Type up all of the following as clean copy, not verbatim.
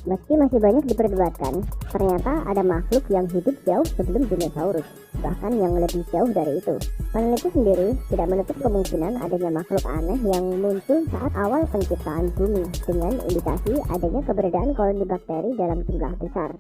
Meski masih banyak diperdebatkan, ternyata ada makhluk yang hidup jauh sebelum dinosaurus, bahkan yang lebih jauh dari itu. Peneliti sendiri tidak menutup kemungkinan adanya makhluk aneh yang muncul saat awal penciptaan bumi, dengan indikasi adanya keberadaan koloni bakteri dalam jumlah besar.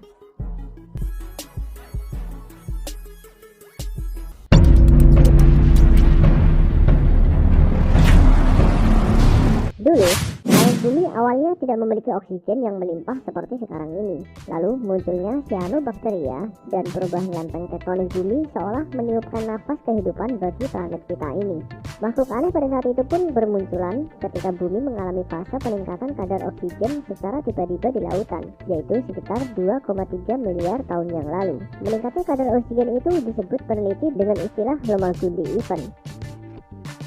Dulu, planet bumi awalnya tidak memiliki oksigen yang melimpah seperti sekarang ini. Lalu munculnya cyanobacteria dan perubahan lempeng tektonik bumi seolah meniupkan nafas kehidupan bagi planet kita ini. Makhluk aneh pada saat itu pun bermunculan ketika bumi mengalami fase peningkatan kadar oksigen secara tiba-tiba di lautan, yaitu sekitar 2,3 miliar tahun yang lalu. Meningkatnya kadar oksigen itu disebut peneliti dengan istilah Lomagundi Event.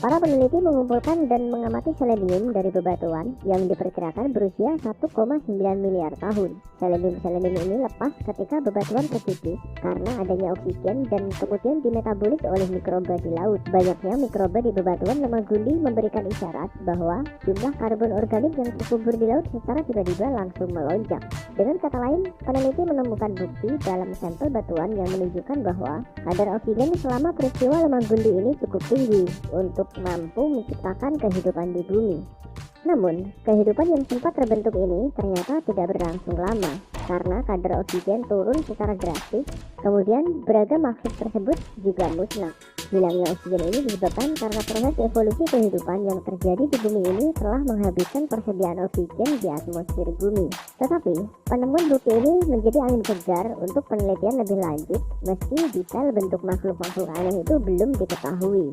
Para peneliti mengumpulkan dan mengamati selenium dari bebatuan yang diperkirakan berusia 1,9 miliar tahun. Selenium ini lepas ketika bebatuan terkikis karena adanya oksigen dan kemudian dimetabolis oleh mikroba di laut. Banyaknya mikroba di bebatuan Lomagundi memberikan isyarat bahwa jumlah karbon organik yang terkubur di laut secara tiba-tiba langsung melonjak. Dengan kata lain, peneliti menemukan bukti dalam sampel batuan yang menunjukkan bahwa kadar oksigen selama peristiwa Lomagundi ini cukup tinggi untuk mampu menciptakan kehidupan di bumi. Namun, kehidupan yang sempat terbentuk ini ternyata tidak berlangsung lama karena kadar oksigen turun secara drastis, kemudian beragam makhluk tersebut juga musnah. Hilangnya oksigen ini disebabkan karena proses evolusi kehidupan yang terjadi di bumi ini telah menghabiskan persediaan oksigen di atmosfer bumi. Tetapi, penemuan bukti ini menjadi angin segar untuk penelitian lebih lanjut meski detail bentuk makhluk-makhluk aneh itu belum diketahui.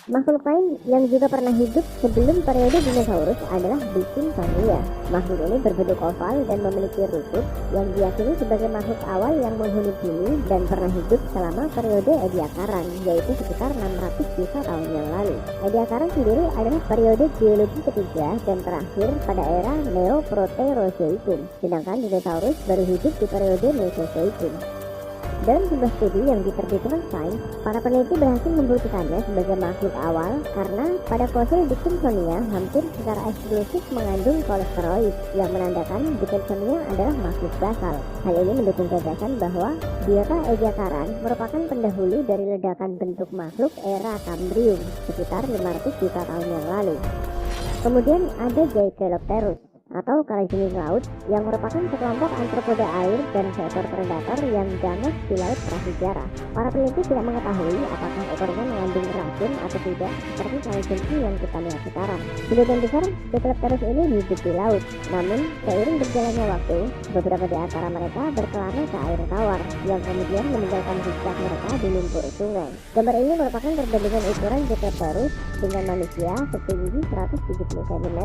Makhluk lain yang juga pernah hidup sebelum periode dinosaurus adalah Dickinsonia. Makhluk ini berbentuk oval dan memiliki rusuk yang diyakini sebagai makhluk awal yang menghuni bumi dan pernah hidup selama periode Ediacaran, yaitu sekitar 600 juta tahun yang lalu. Ediacaran sendiri adalah periode geologi ketiga dan terakhir pada era Neoproterozoikum, sedangkan dinosaurus baru hidup di periode Mesozoikum. Dalam sebuah studi yang diterbitkan Science, para peneliti berhasil membuktikannya sebagai makhluk awal karena pada fosil Dickinsonia hampir secara eksklusif mengandung kolesteroid yang menandakan Dickinsonia adalah makhluk basal. Hal ini mendukung gagasan bahwa biota Ediacaran merupakan pendahulu dari ledakan bentuk makhluk era Kambrium sekitar 500 juta tahun yang lalu. Kemudian ada Gaikelopterus atau kalajenis laut yang merupakan sekelompok arthropoda air dan seekor predator yang ganas di laut prasejarah. Para peneliti tidak mengetahui apakah ekornya mengandung racun atau tidak seperti kalajenis yang kita lihat sekarang. Sebagian besar Gaikelopterus ini hidup di laut, namun seiring berjalannya waktu, beberapa di antara mereka berkelana ke air tawar yang kemudian meninggalkan jejak mereka di lumpur sungai. Gambar ini merupakan perbandingan ukuran Gaikelopterus dengan manusia setinggi 170 cm.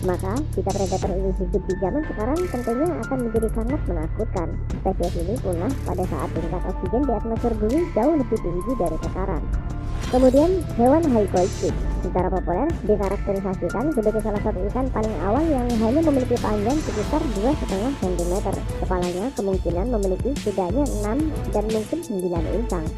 Maka jika predator ini hidup di zaman sekarang tentunya akan menjadi sangat menakutkan. Spesies ini punah pada saat tingkat oksigen di atmosfer bumi jauh lebih tinggi dari sekarang. Kemudian hewan Hycoichthys secara populer dikarakterisasikan sebagai salah satu ikan paling awal yang hanya memiliki panjang sekitar 2,5 cm. Kepalanya kemungkinan memiliki setidaknya 6 dan mungkin 9 insang.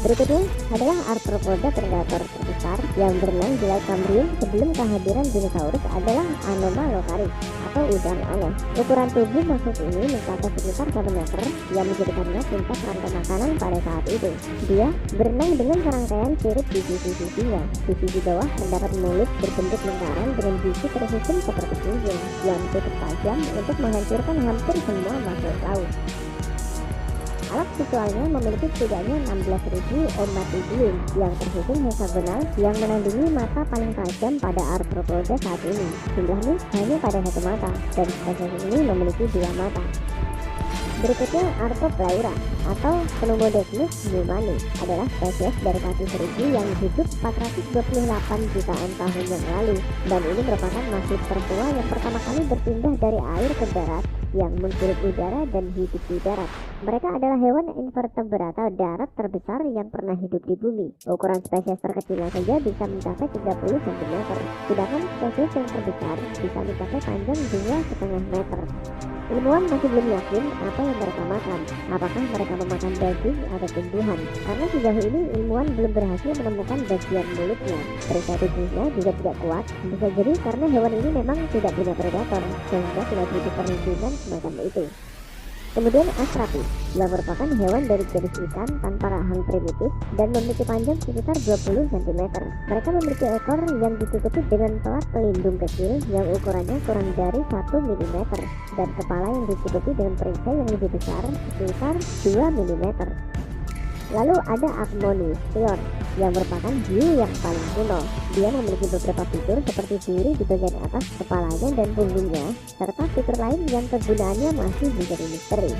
Berikutnya adalah arthropoda predator terbesar yang berenang di Laut Kambrium sebelum kehadiran dinosaurus adalah Anomalocaris atau udang aneh. Ukuran tubuh makhluk ini mencapai sekitar 1 meter yang menjadikannya puncak rantai makanan pada saat itu. Dia berenang dengan serangkaian sirip di sisi-sisinya. Sisi di bawah terdapat mulut berbentuk lingkaran dengan biji tersusun seperti cincin yang cukup tajam untuk menghancurkan hampir semua makhluk laut. Alat visualnya memiliki setidaknya 16.000 omatidium yang tersusun heksagonal yang menandingi mata paling tajam pada arthropoda saat ini. Jumlahnya hanya pada satu mata, dan spesies ini memiliki 2 mata. Berikutnya Arthropleura atau Pneumodesmus newmani adalah spesies dari kaki serigi yang hidup 428 jutaan tahun yang lalu, dan ini merupakan makhluk tertua yang pertama kali berpindah dari air ke darat yang menghirup udara dan hidup di darat. Mereka adalah hewan invertebrata darat terbesar yang pernah hidup di bumi. Ukuran spesies terkecilnya saja bisa mencapai 30 cm, sedangkan spesies yang terbesar bisa mencapai panjang 2,5 meter. Ilmuwan masih belum yakin apa yang mereka makan, apakah mereka memakan daging atau tumbuhan, karena sejauh ini ilmuwan belum berhasil menemukan bagian mulutnya. Perisai tubuhnya juga tidak kuat, bisa jadi karena hewan ini memang tidak punya predator, sehingga tidak butuh perlindungan semacam itu. Kemudian Astrapis, yang merupakan hewan dari jenis ikan tanpa rahang primitif dan memiliki panjang sekitar 20 cm. Mereka memiliki ekor yang ditutupi dengan pelat pelindung kecil yang ukurannya kurang dari 1 mm dan kepala yang ditutupi dengan perisai yang lebih besar sekitar 2 mm. Lalu ada Agmonisteon, yang merupakan hiu yang paling kuno. Dia memiliki beberapa fitur seperti duri di bagian atas kepalanya dan punggungnya, serta fitur lain yang kegunaannya masih menjadi misteri.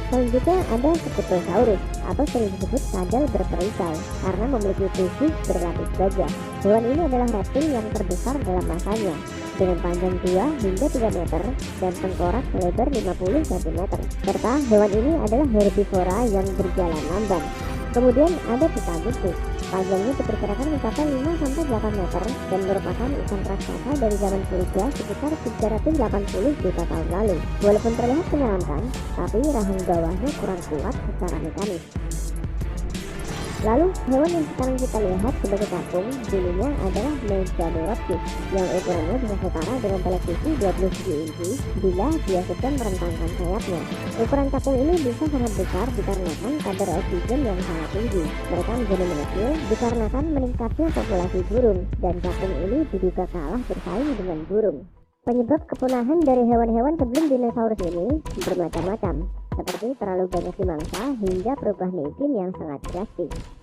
Selanjutnya ada Scutosaurus, atau sering disebut kadal berperisai, karena memiliki tubuh berlapis baja. Hewan ini adalah reptil yang terbesar dalam masanya, dengan panjang 2 hingga 3 meter dan tengkorak selebar 50 cm. Serta hewan ini adalah herbivora yang berjalan lamban. Kemudian ada Titanucus, panjangnya diperkirakan mencapai 5-8 meter dan merupakan ikan raksasa dari zaman purba sekitar 380 juta tahun lalu. Walaupun terlihat menyeramkan, tapi rahang bawahnya kurang kuat secara mekanis. Lalu hewan yang sekarang kita lihat sebagai capung dulunya adalah Meganeropsis, yang ukurannya bisa setara dengan televisi 27 inci bila dia sedang merentangkan sayapnya. Ukuran capung ini bisa sangat besar dikarenakan kadar oksigen yang sangat tinggi. Mereka menjadi mengecil dikarenakan meningkatnya populasi burung, dan capung ini diduga kalah bersaing dengan burung. Penyebab kepunahan dari hewan-hewan sebelum dinosaurus ini bermacam-macam, seperti terlalu banyak dimangsa hingga perubahan iklim yang sangat drastis.